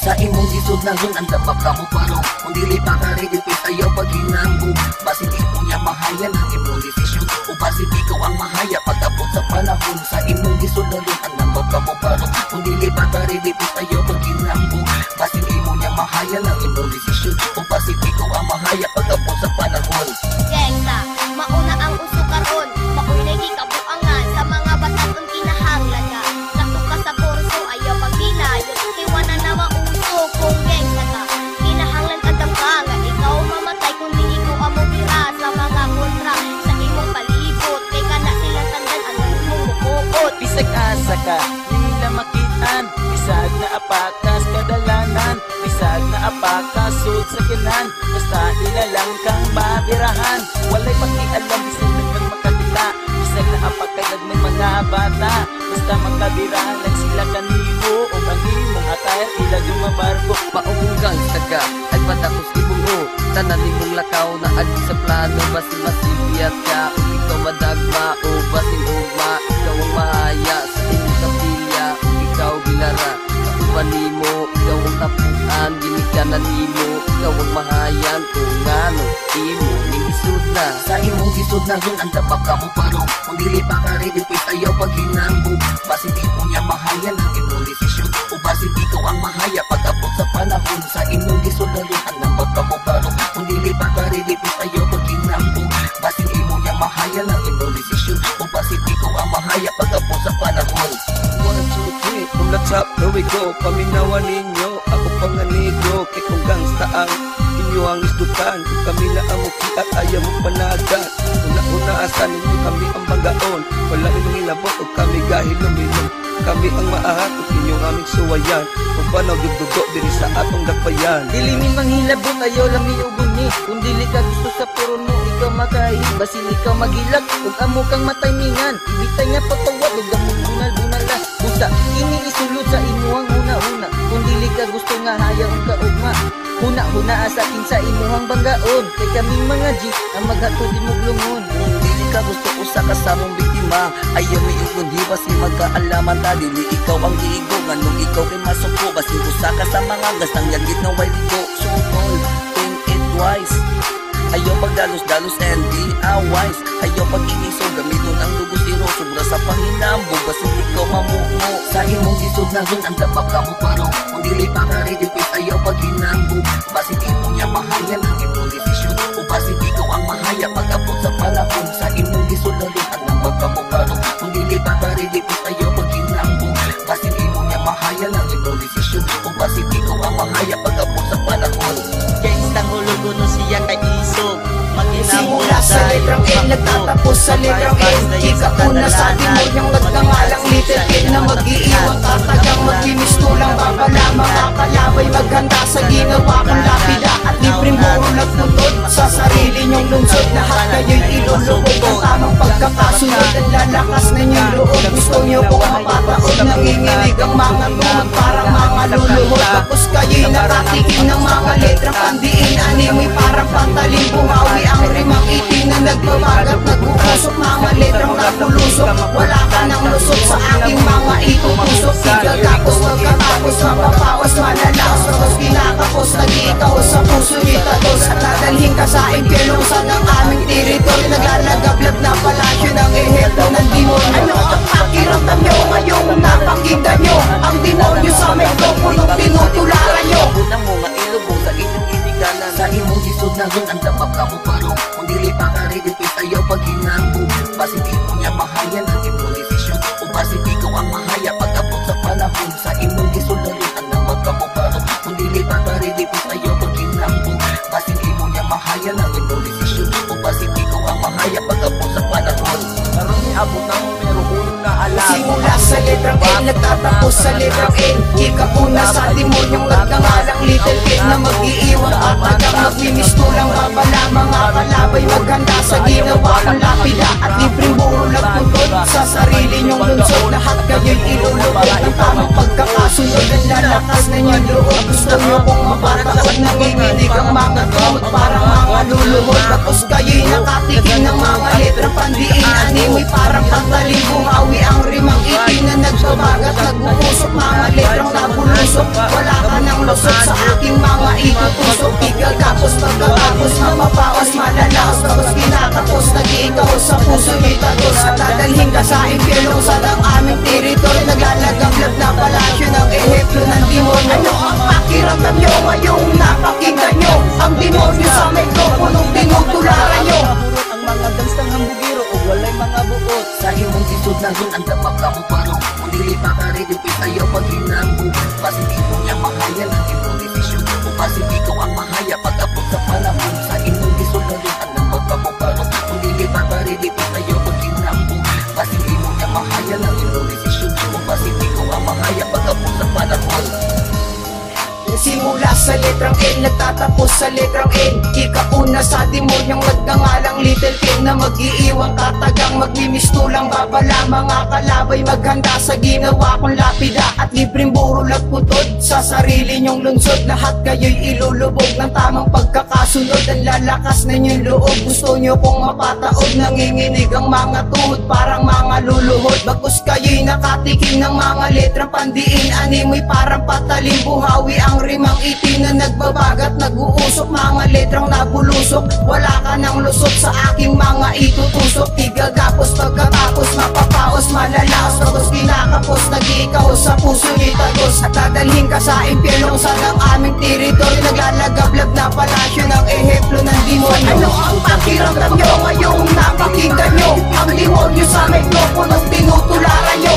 Sa imong gisod na ron, ang dapat ka mo parong kung dili pa ka ready, pit ayaw pag hinambog. Basit imo niya mahayan ang imong desisyon, o basit ikaw ang mahaya pagkapot sa panahon. Sa imong gisod na ron, ang dapat ka mo parong kung dili pa ka ready, pit ayaw pag hinambog. Basit imo niya mahayan ang imong desisyon, o basit ikaw ang mahaya pagkapot sa panahon. Gangsta, mauna ang uso karon, maunay gikabuangan sa mga batatong kinahanglan ka. Sakto ka sa kurso, ayaw pagdilayon, iwanan na mauso kung gangsta ka. Kinahanglan ka nga, ikaw mamatay kung di ikaw amubira sa mga kontra sa imong palibot. Kay ka na sila tandan ang mong bukod. Bisag asa ka, di nila makitaan. Bisag na apakas kadalanan, bisag na apakas sud sa kinan. Basta ilalang kang babirahan, walay pakialam bisag nagkang makakita. Bisag na apakagad may mga bata, basta magkabirahan lang sila kanimo. O ang imong attire ila dumabarko. Maumugang saga ay patakos ibuo, tanan nimong lakaw na agi sa plano. Basin masibiyat ka o ikaw madagma, o basin ugma ikaw ang mahaya. Sa imong kapilya o ikaw bilara, kauban nimo ikaw ang tapuan. Ginikanan nimo ikaw ang mahayan, kung ngano imo nilisod na. Sa imong gisod na ron, ang dapat ka mo parong kung dili pa ka ready, pit ayaw pag hinambog. Basit imo niya mahayan ang imong desisyon, o basit ikaw ang mahaya pagkapot sa panahon. Sa imong gisod na ron, ang dapat ka mo parong kung dili pa ka ready, pit ayaw pag hinambog. Basit imo niya mahayan ang imong desisyon, o basit ikaw ang mahaya pagkapot sa panahon. 1, 2, 3, from the top, here we go. Paminawan ninyo, ako panganigo. Kay kung gangsta ang inyo ang istutan, kung kami na ang muki at ayaw mo panagan. Una-una asan ninyo kami ang banggaon, wala inyong ilabot o kami gahil luminom. Kami ang maahat o inyong aming suwayan, kung panaw dugdugo diri sa atong dakbayan. Dilimin manghilabot ayaw lami ugon ni, kung dili ka gusto sa puron mo ikaw makain. Basin ikaw magilak ug amo kang mataymingan, ibitay nga patawad ug among bunal-bunal la. Busa ini isulod sa imuhang una-una, kung dili ka gusto nga hayaw ka ugma. Huna-huna sa akin sa imuhang banggaon, kay kaming mga G ang maghatod imong lungon. Kung dili ka gusto usa ka sa mong biktima, ayaw may ugon di basi magkaalaman ta. Dili ikaw ang giigo, nganong ikaw kay masuko. Basi usa ka sa mga gastang yagit na way ligo. So all, think it twice. Ayaw pagdalos-dalos and di awise. Ayaw pag-iniso, gamiton ang dugo zero. Sobra sa panginambog, basi ikaw mamumo. Sa imong gisod na ron, ang dapat ka mo parong kung dili pa ka ready, pit ayaw pag-hinambog. Basit imo niya mahayan ang imong desisyon, o basit ikaw ang mahaya pagkapot sa panahon. Sa imong gisod na ron, ang dapat ka mo parong kung dili pa ka ready, pit ayaw pag-hinambog. Basit imo niya mahayan ang imong desisyon, o basit ikaw ang mahaya pagkapot sa panahon. Gangstang hulugo no siya kay isog, Simula sa librang L, nagtatapos sa librang N. Chika una sa demonyong nagkangalang little kid na mag-iiwang katagang magmimistulang babala. Mga kalabay maghanda sa ginawa kong lapida at libreng burol at lungkot sa sarili nyong lungsod. Lahat kayo'y ilulubog ang tamang pagkakasunod at lalakas na niyong loob. Gusto niyo kung mapataod, nanginginig ang mga tuhod parang mga luluhod. Tapos kayo'y nakatikim ng mga letrang pandiin. Animoy parang pantaling bumawi ang rimang itim na nagbabagat, nag-uusok. Mga letrang napulusok, wala ka nang lusot sa aking mga itutusok. Pagkatapos, mapapawas, malalaos. Tapos kinakapos, nag-iikaw sa puso nitatos. At dadalhin ka sa impyernosa ng aming teritoryo. Naglalagablab na palasyo ng ehemplo ng demonyo. Ano ang pakiramdam nyo ngayong napakinggan nyo ang demonyo sa mikroponong tinutularan nyo? Unang mga ilubog sa inyong iniganan. Sa imong gisod na ron, ang dapat ka mo parong kung dili pa ka ready, pit ayaw pag-hinambog. Basit imo niya mahayan ang imong desisyon, o basit ikaw ang mahaya pagkapot sa panahon. Sa imong gisod na ron, ang dapat ka mo parong kung dili pa ka ready, pit ayaw pag-hinambog. Basit imo niya mahayan ang imong desisyon, o basit ikaw ang mahaya pagkapot sa panahon. karon ni abot na numero 1 na alam. Simula sa librang L, nagtatapos sa librang N. Chika una sa demonyong nagkangalang little kid na mag-iiwang katagang magmimistulang babala. Mga kalabay maghanda sa ginawa kong lapida at libreng burol at putol sa sarili nyong lungsod. Lahat kayo'y ilulubog ng tamang pagkakasunod at lalakas na niyong loob. Gusto niyo kung mapataod, nanginginig ang mga tuhod parang mga luluhod. Tapos kayo'y nakatikim ng mga letrang pandiin. Animoy parang pantaling bumawi ang rimang itim na nagbabagat, nag-uusok. Mga letrang nabulusok, wala ka nang lusot sa aking mga itutusok. Igagapos pagkatapos mapapawas malalaos, tapos kinakapos nag-iikaw sa puso niyo'y tagos. At dadalhin ka sa impyerno sa ng aming teritoryo. Naglalagablab na palasyo ng ehemplo ng demonyo. Ano ang pakiramdam nyo ngayong napakinggan nyo ang demonyo sa mikroponong tinutularan nyo? Ang mga gangstang hambugiro o walay mga buot. Sa imong isod na rin ang dapat ka mo parang kung dili pa ka rin yung pitayo pag hinambo. Pasipiko niya mahaya ng imong desisyon. Kung pasipiko ang mahaya pagkapot sa panahon. Sa imong isod na rin ang dapat ka mo parang kung dili pa ka rin yung pitayo pag hinambo. Pasipiko niya mahaya ng imong desisyon. Kung pasipiko ang mahaya pagkapot sa panahon. Simula sa letrang N, nagtatapos sa letrang N. Ikauna sa demonyong nagngangalang Little Ken na mag-iiwang katagang maglimistulang babala. Mga kalabay maghanda sa ginawa kong lapida at libreng burol at putod sa sarili nyong lungsod. Lahat kayo'y ilulubog ng tamang pagkakasunod. Ang lalakas na inyong loob, gusto nyo kong mapataod. Nanginginig ang mga tuhod, parang mga luluhod. Bagkus kayo'y nakatikim ng mga letrang pandiin. Animoy parang patalim, buhawi ang rimang itim na nagbabagat, nag-uusok. Mga letrang nabulusok, wala ka ng lusot sa aking mga itutusok. Igagapos pagkatapos mapapaos malalaos, tapos kinakapos nag-iikaw sa puso niyo'y tagos. At dadalhin ka sa impyerno sa ng aming teritoryo. Naglalagablab na palasyo ng ehemplo ng demonyo. Ano ang pakiramdam nyo ngayong napakinggan nyo ang demonyo sa mikroponong tinutularan nyo?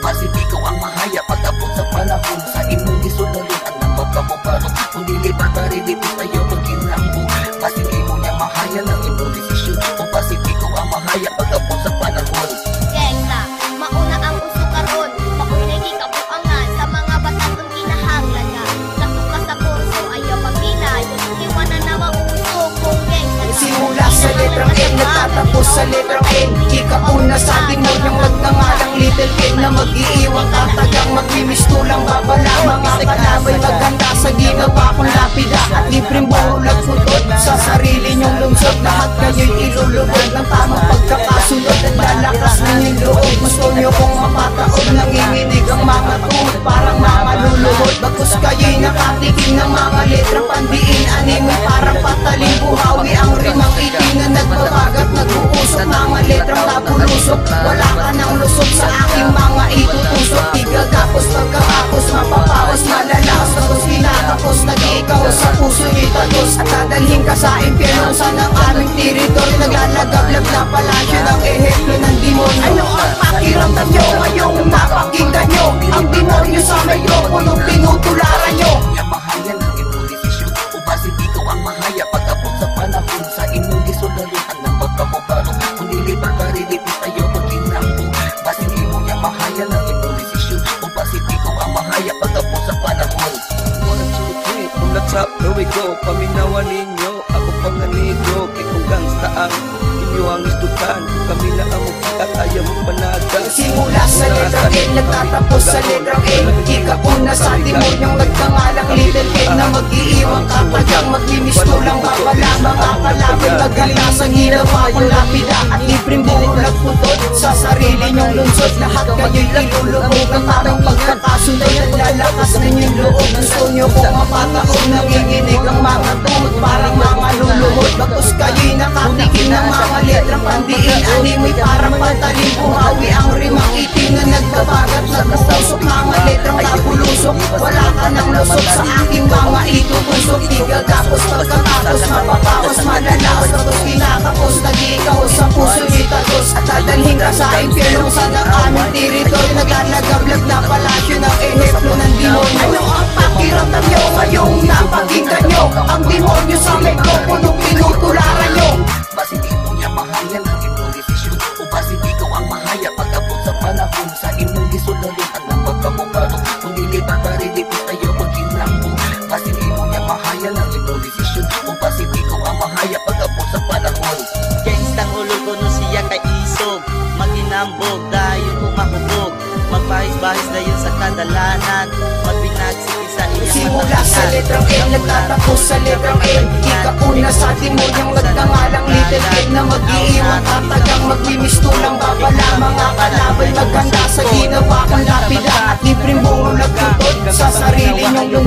Pasipiko ang mahaya pagkapot sa panahon. Sa imong isod na rin ang napagkamuparo. Kung dili pa ka rin tayo pagkinambo. Pasipiko niya mahaya ng imong desisyon. Kung pasipiko ang mahaya pagkapot sa panahon. Gangsta, mauna ang uso karon, maoy nagikabuangan sa mga batatong kinahanglaga. Sasuka sa kurso ayaw magdilayo, iwanan na mauso kung gangsta ka. Simula sa letrang N, nagtatapos sa letrang N. Ikauna sa demonyong nagngangalang Little Ken na mag-iiwang katagang maglimistulang babala. Mga kalabay maghanda sa ginawa kong lapida at libreng burol at putod sa sarili nyong lungsod. Lahat kayo'y ilulubog ng tamang pagkakasunod. At lalakas na inyong loob, gusto nyo kong mapataod. Nanginginig ang mga tuhod, parang mga luluhod. Bagkus kayo'y nakatikim ng mga letrang pandiin. Animoy parang patalim, buhawi ang rimang itim na nagbabagat, nag-uusok. Mga letrang nabulusok, wala ka ng lusot sa aking mga itutusok. Igagapos pagkatapos mapapawas malalaos, tapos kinakapos nag-iikaw sa puso niyo'y tagos. At dadalhin ka sa impyerno sa ng aming teritoryo. Naglalagablab na palasyo ng ehemplo ng demonyo. Ano ang pakiramdam nyo ngayong napakinggan nyo ang demonyo sa mikroponong tinutularan nyo? Niya mahaya ng imong desisyon. Kung pasipiko ang mahaya pagkapot sa panahon. Sa imong isod na rin ang napagkamuparo. Kung dili pa ka rin tayo pagkinambo. Pasipiko niya mahaya ng imong desisyon. Kung pasipiko ang mahaya pagkapot sa panahon. 1, 2, 3, from the top, here we go. Paminawan ninyo, ako panganigo. Kay kung gangsta ang inyo ang istutan. Kami na ang mukiat, ayaw mo panaga. Simula sa letrang N, nagtatapos sa letrang N. Ikauna sa demonyong nagngangalang Little Ken na mag-iiwang katagang maglimistulang babala. Mga kalabay maghanda sa ginawa kong lapida at libreng burol at putod sa sarili nyong lungsod. Lahat kayo'y ilulubog ng tamang pagkakasunod. At lalakas na inyong loob, gusto nyo kong mapataod. Nanginginig ang mga tuhod, parang mga luluhod. Bagkus kayo'y nakatikim ng mga letrang pandiin. Animoy parang patalim, buhawi ang rimang itim na nagbabagat, nag-uusok. Mga letrang nabulusok, wala ka ng lusot sa aking mga itutusok. Igagapos pagkatapos mapapawas malalaos, tapos kinakapos nag-iikaw sa puso niyo'y tagos. At dadalhin ka sa impyerno sa ng aming teritoryo. Naglalagablab na palasyo ng ehemplo ng demonyo. Ano ang pakiramdam nyo ngayong napakinggan nyo ang demonyo sa mikroponong tinutularan nyo? Pasipiko niya mahaya ng imong desisyon. Kung pasipiko ang mahaya pagkapot sa panahon. Sa imong isod na rin ang napagkamuparo. Kung dili pa ka rin tayo pagkinambo. Pasipiko niya mahaya ng imong desisyon. Kung pasipiko ang mahaya pagkapot sa panahon. Gangstang ulo ko no siya kay isog. Maginambog, dayo kung mahubog. Magpahis-bahis na yun sa kadalanan. Magbinagsiki sa iyang Simula sa letrang N, nagtatapos sa letrang N. Ikauna sa demonyong nagngangalang Little Ken na mag-iiwang katagang maglimistulang babala. Mga kalabay maghanda sa ginawa kong lapida at libreng burol at putod sa sarili nyong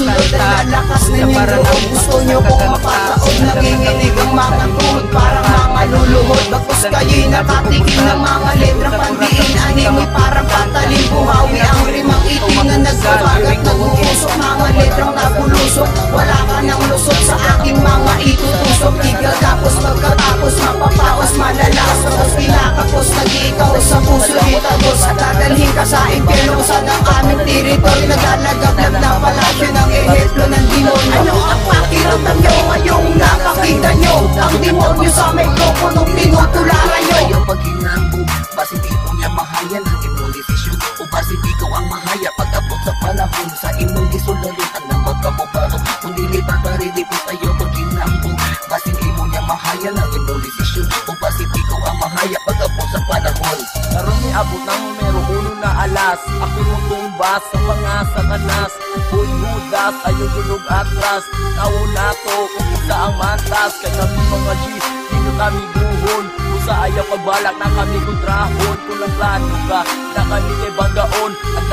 sunod ay lalakas na yung loob. Gusto nyo kong mapataod, nanginginig ang mga tuhod, parang mga luluhod. Bagkus kayo'y nakatikim ng mga letrang pandiin, animoy parang patalim, buhawi ang rimang itingan, nagbabagat, nag-uusok, mga letrang nabulusok. Wala ka ng lusot sa aking mga itutusok, igagapos pagkatapos mapapaos, malalakas, tapos kinakapos, nag-iikaw sa puso itagos. Dadalhin ka sa impyerno sa ng aming teritoryo, naglalagablab na palasyo ng ehemplo ng demonyo. Ano ang pakiramdam nyo ngayong nakakita nyo ang demonyo sa mikroponong tinutularan nyo? Ayaw pag hinambog, bas hindi mo niya mahayan ang imong desisyon, o bas hindi ikaw ang mahaya pag-abot sa panahon sa imong gisulalutan ng magkamubaro. Kung dili paparilipos ayaw pag hinambog, bas hindi mo niya mahayan ang imong desisyon, o bas hindi ikaw ang mahaya pag-abot sa panahon. Karon ni abot ng numero 1 na alas, ako mong tumbas sa mga satanas. Uy Judas, ayaw dulog atras, nauna to kung isa ang mantas. Kaya kami mga G, dito kami buhon, usa ayaw pagbalak na kami kontrahon. Kung lang plano ka, na kami kay banggaon, at